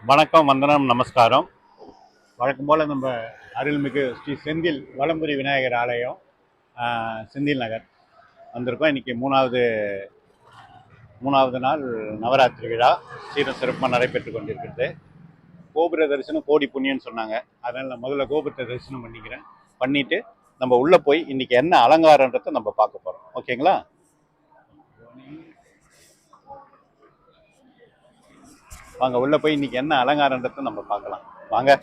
வணக்கம், வந்தனம், நமஸ்காரம். வழக்கம் போல் நம்ம அருள்மிகு ஸ்ரீ செந்தில் வலம்புரி விநாயகர் ஆலயம், செந்தில் நகர் வந்திருக்கோம். இன்றைக்கி மூணாவது நாள் நவராத்திரி விழா சீரும் சிறப்பாக நடைபெற்று கொண்டிருக்கிறது. கோபுர தரிசனம் கோடி புண்ணியன்னு சொன்னாங்க. அதனால் நான் முதல்ல கோபுரத்தை தரிசனம் பண்ணிவிட்டு நம்ம உள்ளே போய் இன்றைக்கி என்ன அலங்காரன்றதை நம்ம பார்க்க போகிறோம். ஓகேங்களா? வாங்க உள்ளே போய் இன்றைக்கி என்ன அலங்காரன்றதை நம்ம பார்க்கலாம். வாங்க.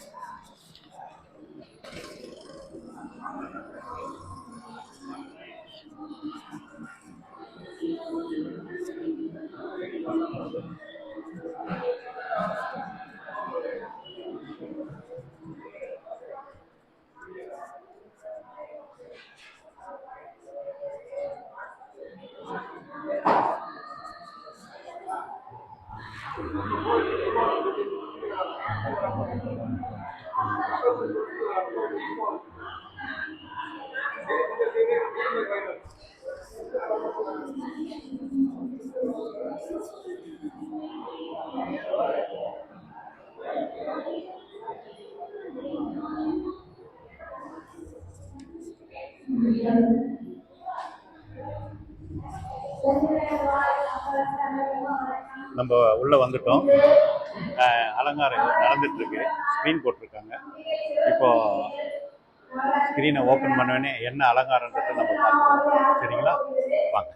நம்ம உள்ளே வந்துட்டோம். அலங்காரம் நடந்துட்டு இருக்கு. ஸ்க்ரீன் போட்டிருக்காங்க. இப்போ ஸ்க்ரீனை ஓப்பன் பண்ணோடனே என்ன அலங்காரன்றதை நம்ம பார்க்கலாம். சரிங்களா? வாங்க.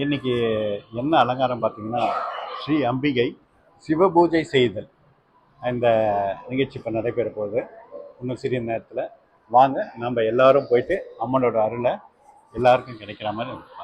இன்னைக்கு என்ன அலங்காரம் பார்த்தீங்கன்னா, ஸ்ரீ அம்பிகை சிவபூஜை செய்தல் இந்த நிகழ்ச்சி இப்போ நடைபெற போகுது. இன்னும் சிறிய நேரத்தில் வாங்க நம்ம எல்லாரும் போயிட்டு அம்மனோட அருளை எல்லாருக்கும் கிடைக்கிற மாதிரி இருப்பாங்க.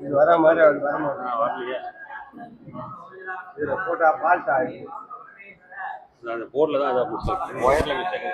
இது வர மாதிரி அது வர மாட்டேன். வரலையே. இதில் போட்டால் ஃபால்ட் ஆகிடுது. அந்த போர்டில் தான் அதை ஒயரில் மிஸ்டேக்.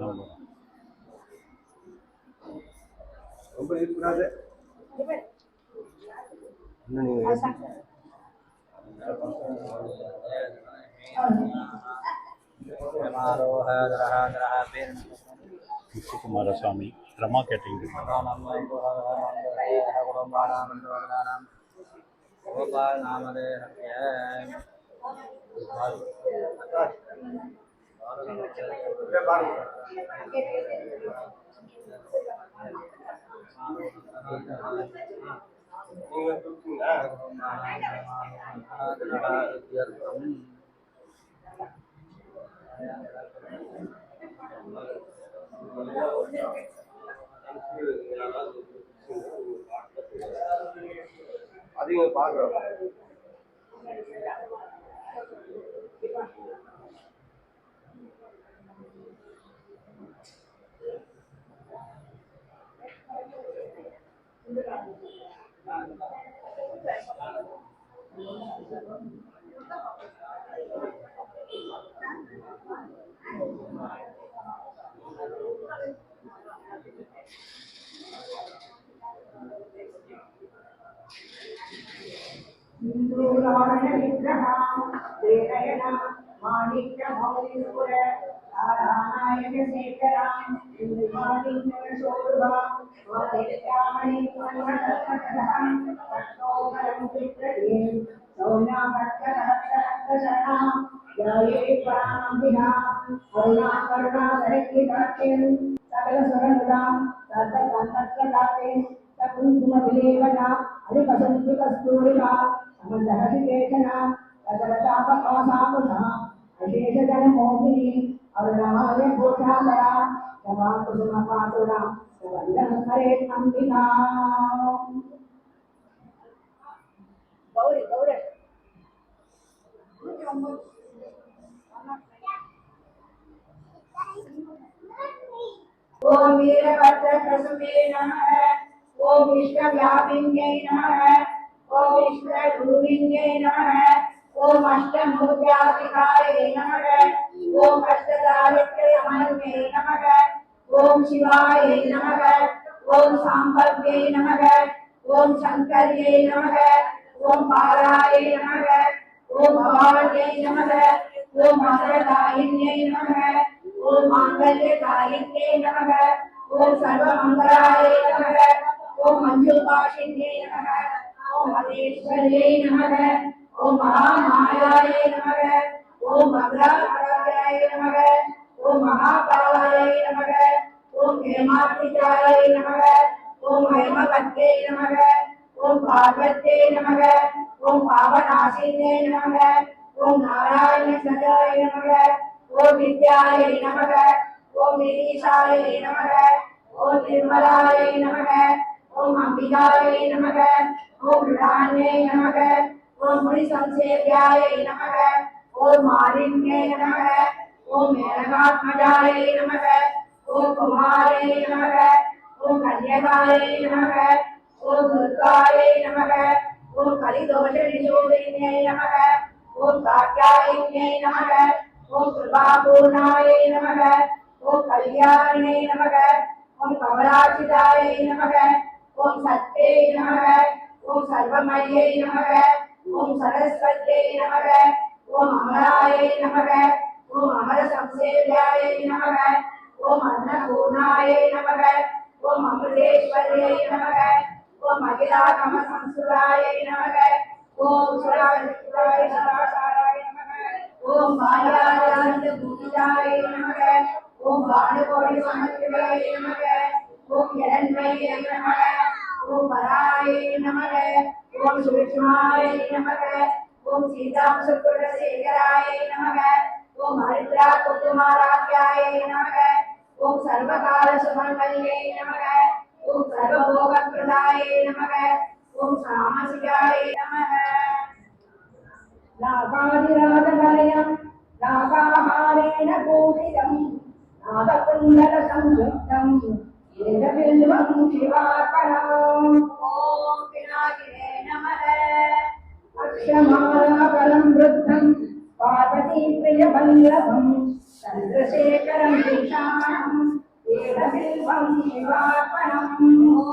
ஆமா. ரொம்ப இருக்கக்கூடாது. இன்னும் நீங்க முத்துக்குமாரசாமி ரமா கேட்டரிங். நீங்க கொடுத்தீங்களா? அதையும் பார்க்குறோம். ओम वीरभद्रप्रसुते नमः। ओम विश्वव्यापिन्यै नमः। ओम विश्वरूपिण्यै नमः। ओम अष्टभुजाधिकायै नमः। ओम अष्टदारिद्र्यसमन्यै नमः। ओम शिवाय नमः। ओम सांबव्यै नमः। ओम शंकर्यै नमः। ओम पाराय नमः। ओम भवान्यै नमः। ओम मकरदायिन्यै नमः। ओम मांगल्यकारिण्ये नमः। ओम सर्वमंगलाय नमः। ओम मंजुभाषिण्ये नमः। ओम महेश्वर्यै नमः। ओम महामायाय नमः। ओम भद्राकार्याय नमः। ओम महाकालाय नमः। ओम हेमात्रिकाय नमः। ओम हेमवत्यै नमः। ओम पार्वत्यै नमः। ओम पावनाशिन्ये नमः। ओम नारायण सदाय नमः। ओम विद्याय नमः। ओम निरीशाय नमः। ओम निर्मलाय नमः। ओम अंबिकाय नमः। ओम मृडान्ये नमः। ओम मुनिसंसेव्याय नमः। ओम मालिन्ये नमः। ओम मेनकात्मजाय नमः। ओम कुमारे नमः। ओम कन्यकाय नमः। ओम दुर्गाय नमः। ओम कलिदोषनिशोधिन्ये नमः। ओम कात्यायन्ये नमः। ओम कृपापूर्णाय नमः। ओम कल्याणे नमः। ओम कमलाचिताय नमः। ओम सत्ये नमः। ओम सर्वमये नमः। ओम सरस्वत्यै नमः। ओम अमराय नमः। ओम अमर संसेव्याय नमः। ओम अन्नपूर्णाय नमः। ओम अमृतेश्वर्यै नमः। ओम अखिलागम संस्कृताय नमः। ओम सुराय सदाचाराय नमः। ओम मायानंद पूजिताय नमः। ओम भानुकोटि समन्विताय नमः। ओम हिरण्मये नमः। ओम पराय नमः। ओम सूक्ष्माय नमः। ओम सीतांशुकुलशेखराय नमः। ओम हरिद्रा कुसुमाराध्याय नमः। ओम सर्वकाल सुमंगल्ये नमः। ओम सर्वभोगप्रदाय नमः। ओम सामसिकाय नमः। नागादिराजवलयं नागाहारेण पूजितं नागकुण्डलसंयुक्तं येनबिल्वं शिवार्पणम्। ॐ पिनाकिने नमः। कृष्णमालाकरं वृद्धं पार्वतीप्रियवल्लभं चन्द्रशेखरं ईशानम् एतबिल्वं शिवार्पणम् ॐ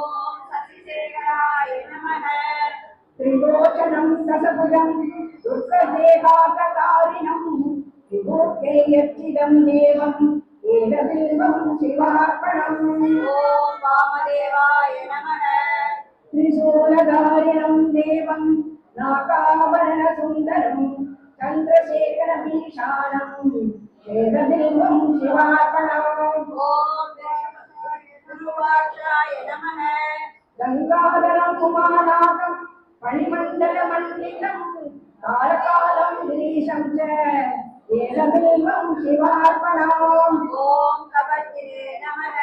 शशिशेखराय नमः त्रिलोचनं दशभुजं दुर्गदेहाककारिणं विभूत्यैर्यच्चिदं देवम् एतबिल्वं शिवार्पणम् ॐ वामदेवाय नमः त्रिशूलधारिणं देवं नागाभरणसुन्दरं चन्द्रशेखरमीशानम् वेदबिल्वं शिवार्पणम् ॐ गुरुवाचाय नमः गङ्गाधरं उमानाथं मणिमण्डलमण्डितं तारकालं गिरीशं च वेदबिल्वं शिवार्पणम् ॐ कवचिरे नमः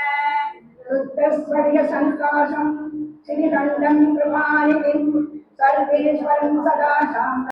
रुद्रस्वर्यसङ्काशं श्रीखण्डं कृपानिधिं सर्वेश्वरं सदा शान्तं